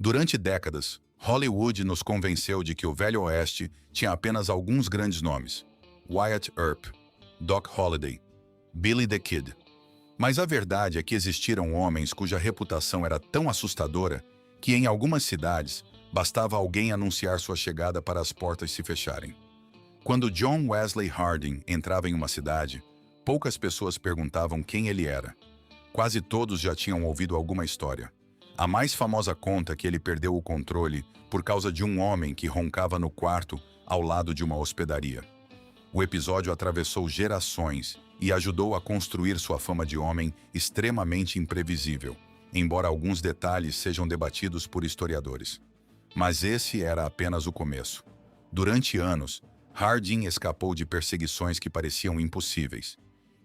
Durante décadas, Hollywood nos convenceu de que o Velho Oeste tinha apenas alguns grandes nomes: Wyatt Earp, Doc Holliday, Billy the Kid. Mas a verdade é que existiram homens cuja reputação era tão assustadora que em algumas cidades bastava alguém anunciar sua chegada para as portas se fecharem. Quando John Wesley Harding entrava em uma cidade, poucas pessoas perguntavam quem ele era. Quase todos já tinham ouvido alguma história. A mais famosa conta que ele perdeu o controle por causa de um homem que roncava no quarto ao lado de uma hospedaria. O episódio atravessou gerações e ajudou a construir sua fama de homem extremamente imprevisível, embora alguns detalhes sejam debatidos por historiadores. Mas esse era apenas o começo. Durante anos, Harding escapou de perseguições que pareciam impossíveis.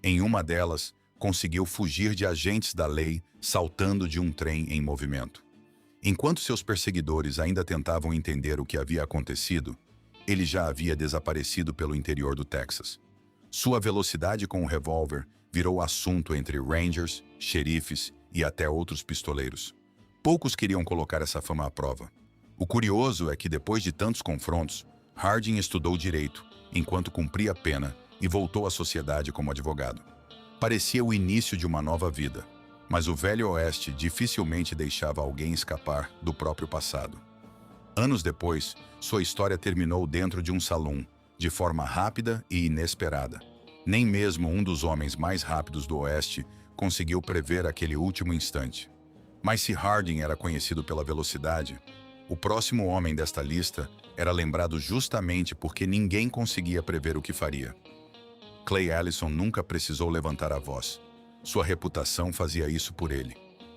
Em uma delas, conseguiu fugir de agentes da lei saltando de um trem em movimento. Enquanto seus perseguidores ainda tentavam entender o que havia acontecido, ele já havia desaparecido pelo interior do Texas. Sua velocidade com o revólver virou assunto entre rangers, xerifes e até outros pistoleiros. Poucos queriam colocar essa fama à prova. O curioso é que depois de tantos confrontos, Harding estudou direito, enquanto cumpria a pena, e voltou à sociedade como advogado. Parecia o início de uma nova vida, mas o Velho Oeste dificilmente deixava alguém escapar do próprio passado. Anos depois, sua história terminou dentro de um salão, de forma rápida e inesperada. Nem mesmo um dos homens mais rápidos do Oeste conseguiu prever aquele último instante. Mas se Harding era conhecido pela velocidade, o próximo homem desta lista era lembrado justamente porque ninguém conseguia prever o que faria. Clay Allison nunca precisou levantar a voz. Sua reputação fazia isso por ele.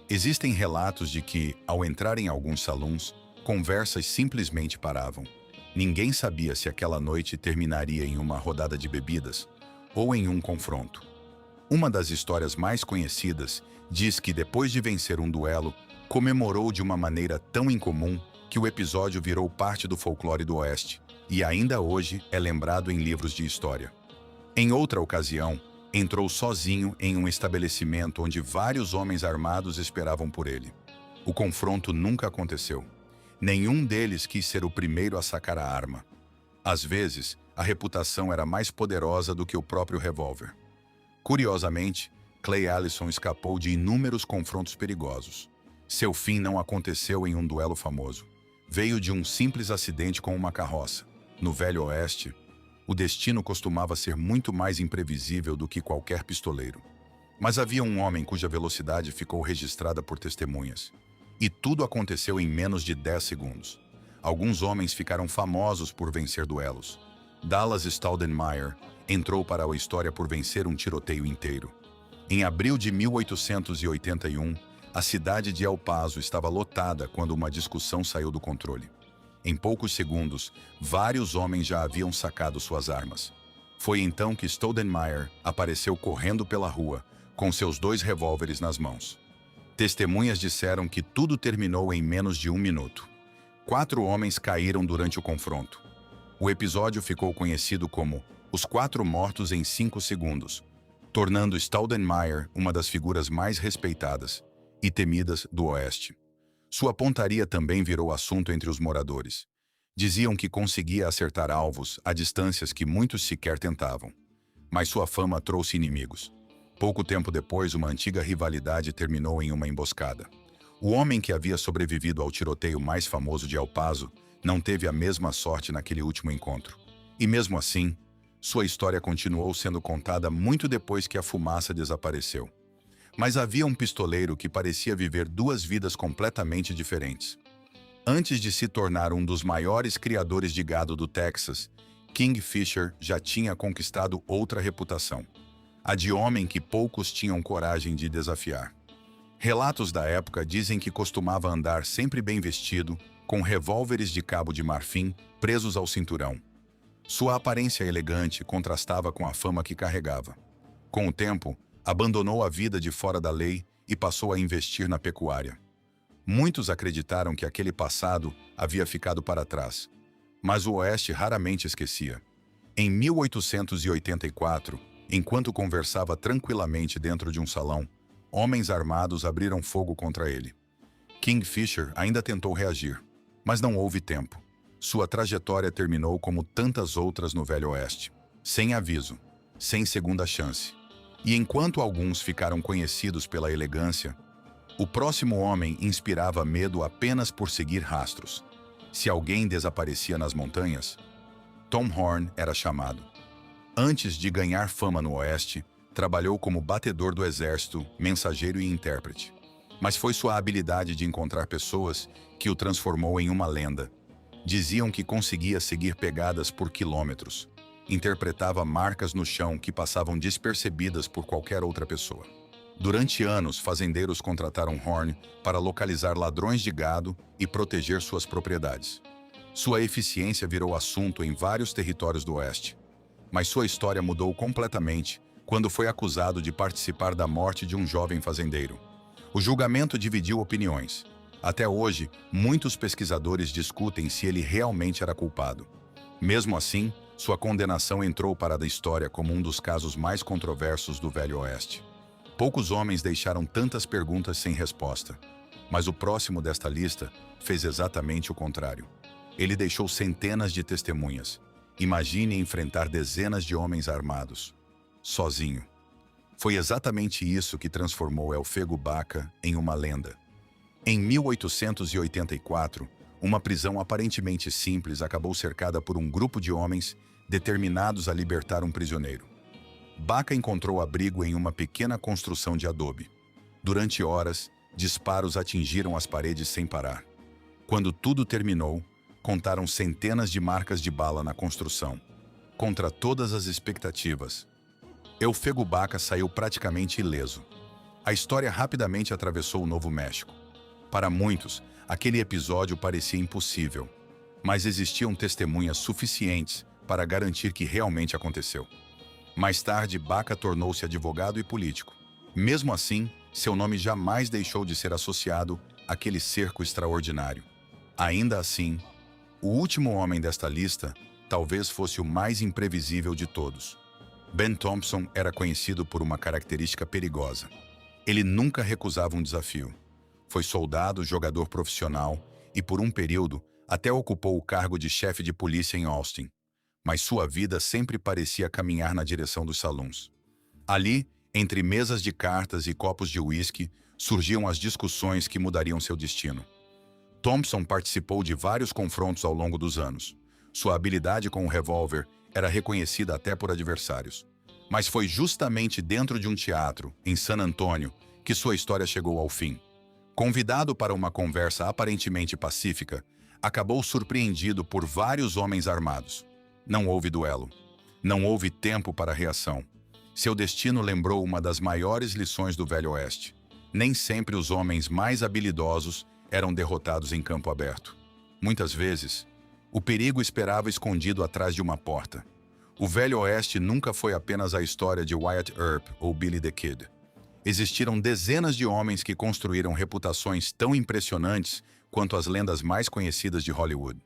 Existem relatos de que, ao entrar em alguns salões, conversas simplesmente paravam. Ninguém sabia se aquela noite terminaria em uma rodada de bebidas ou em um confronto. Uma das histórias mais conhecidas diz que, depois de vencer um duelo, comemorou de uma maneira tão incomum que o episódio virou parte do folclore do Oeste e ainda hoje é lembrado em livros de história. Em outra ocasião, entrou sozinho em um estabelecimento onde vários homens armados esperavam por ele. O confronto nunca aconteceu. Nenhum deles quis ser o primeiro a sacar a arma. Às vezes, a reputação era mais poderosa do que o próprio revólver. Curiosamente, Clay Allison escapou de inúmeros confrontos perigosos. Seu fim não aconteceu em um duelo famoso. Veio de um simples acidente com uma carroça. No Velho Oeste, o destino costumava ser muito mais imprevisível do que qualquer pistoleiro. Mas havia um homem cuja velocidade ficou registrada por testemunhas. E tudo aconteceu em menos de 10 segundos. Alguns homens ficaram famosos por vencer duelos. Dallas Staudenmeier entrou para a história por vencer um tiroteio inteiro. Em abril de 1881, a cidade de El Paso estava lotada quando uma discussão saiu do controle. Em poucos segundos, vários homens já haviam sacado suas armas. Foi então que Staudenmeier apareceu correndo pela rua, com seus 2 revólveres nas mãos. Testemunhas disseram que tudo terminou em menos de 1 minuto. 4 homens caíram durante o confronto. O episódio ficou conhecido como Os 4 Mortos em 5 Segundos, tornando Staudenmeier uma das figuras mais respeitadas e temidas do Oeste. Sua pontaria também virou assunto entre os moradores. Diziam que conseguia acertar alvos a distâncias que muitos sequer tentavam. Mas sua fama trouxe inimigos. Pouco tempo depois, uma antiga rivalidade terminou em uma emboscada. O homem que havia sobrevivido ao tiroteio mais famoso de El Paso não teve a mesma sorte naquele último encontro. E mesmo assim, sua história continuou sendo contada muito depois que a fumaça desapareceu. Mas havia um pistoleiro que parecia viver 2 vidas completamente diferentes. Antes de se tornar um dos maiores criadores de gado do Texas, King Fisher já tinha conquistado outra reputação. A de homem que poucos tinham coragem de desafiar. Relatos da época dizem que costumava andar sempre bem vestido, com revólveres de cabo de marfim presos ao cinturão. Sua aparência elegante contrastava com a fama que carregava. Com o tempo, abandonou a vida de fora da lei e passou a investir na pecuária. Muitos acreditaram que aquele passado havia ficado para trás, mas o Oeste raramente esquecia. Em 1884, enquanto conversava tranquilamente dentro de um salão, homens armados abriram fogo contra ele. Kingfisher ainda tentou reagir, mas não houve tempo. Sua trajetória terminou como tantas outras no Velho Oeste, sem aviso, sem segunda chance. E enquanto alguns ficaram conhecidos pela elegância, o próximo homem inspirava medo apenas por seguir rastros. Se alguém desaparecia nas montanhas, Tom Horn era chamado. Antes de ganhar fama no Oeste, trabalhou como batedor do exército, mensageiro e intérprete. Mas foi sua habilidade de encontrar pessoas que o transformou em uma lenda. Diziam que conseguia seguir pegadas por quilômetros. Interpretava marcas no chão que passavam despercebidas por qualquer outra pessoa. Durante anos, fazendeiros contrataram Horn para localizar ladrões de gado e proteger suas propriedades. Sua eficiência virou assunto em vários territórios do Oeste. Mas sua história mudou completamente quando foi acusado de participar da morte de um jovem fazendeiro. O julgamento dividiu opiniões. Até hoje, muitos pesquisadores discutem se ele realmente era culpado. Mesmo assim, sua condenação entrou para a história como um dos casos mais controversos do Velho Oeste. Poucos homens deixaram tantas perguntas sem resposta, mas o próximo desta lista fez exatamente o contrário. Ele deixou centenas de testemunhas. Imagine enfrentar dezenas de homens armados, sozinho. Foi exatamente isso que transformou Elfego Baca em uma lenda. Em 1884, uma prisão aparentemente simples acabou cercada por um grupo de homens determinados a libertar um prisioneiro. Baca encontrou abrigo em uma pequena construção de adobe. Durante horas, disparos atingiram as paredes sem parar. Quando tudo terminou, contaram centenas de marcas de bala na construção. Contra todas as expectativas, Elfego Baca saiu praticamente ileso. A história rapidamente atravessou o Novo México. Para muitos, aquele episódio parecia impossível, mas existiam testemunhas suficientes para garantir que realmente aconteceu. Mais tarde, Baca tornou-se advogado e político. Mesmo assim, seu nome jamais deixou de ser associado àquele cerco extraordinário. Ainda assim, o último homem desta lista talvez fosse o mais imprevisível de todos. Ben Thompson era conhecido por uma característica perigosa. Ele nunca recusava um desafio. Foi soldado, jogador profissional e, por um período, até ocupou o cargo de chefe de polícia em Austin. Mas sua vida sempre parecia caminhar na direção dos salões. Ali, entre mesas de cartas e copos de uísque, surgiam as discussões que mudariam seu destino. Thompson participou de vários confrontos ao longo dos anos. Sua habilidade com o revólver era reconhecida até por adversários. Mas foi justamente dentro de um teatro, em San Antônio, que sua história chegou ao fim. Convidado para uma conversa aparentemente pacífica, acabou surpreendido por vários homens armados. Não houve duelo. Não houve tempo para reação. Seu destino lembrou uma das maiores lições do Velho Oeste. Nem sempre os homens mais habilidosos eram derrotados em campo aberto. Muitas vezes, o perigo esperava escondido atrás de uma porta. O Velho Oeste nunca foi apenas a história de Wyatt Earp ou Billy the Kid. Existiram dezenas de homens que construíram reputações tão impressionantes quanto as lendas mais conhecidas de Hollywood.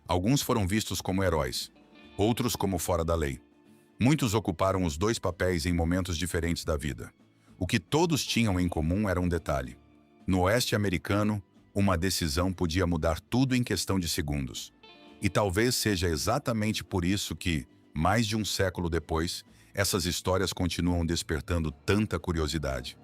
Alguns foram vistos como heróis, outros como fora da lei. Muitos ocuparam os dois papéis em momentos diferentes da vida. O que todos tinham em comum era um detalhe. No Oeste americano, uma decisão podia mudar tudo em questão de segundos. E talvez seja exatamente por isso que, mais de um século depois, essas histórias continuam despertando tanta curiosidade.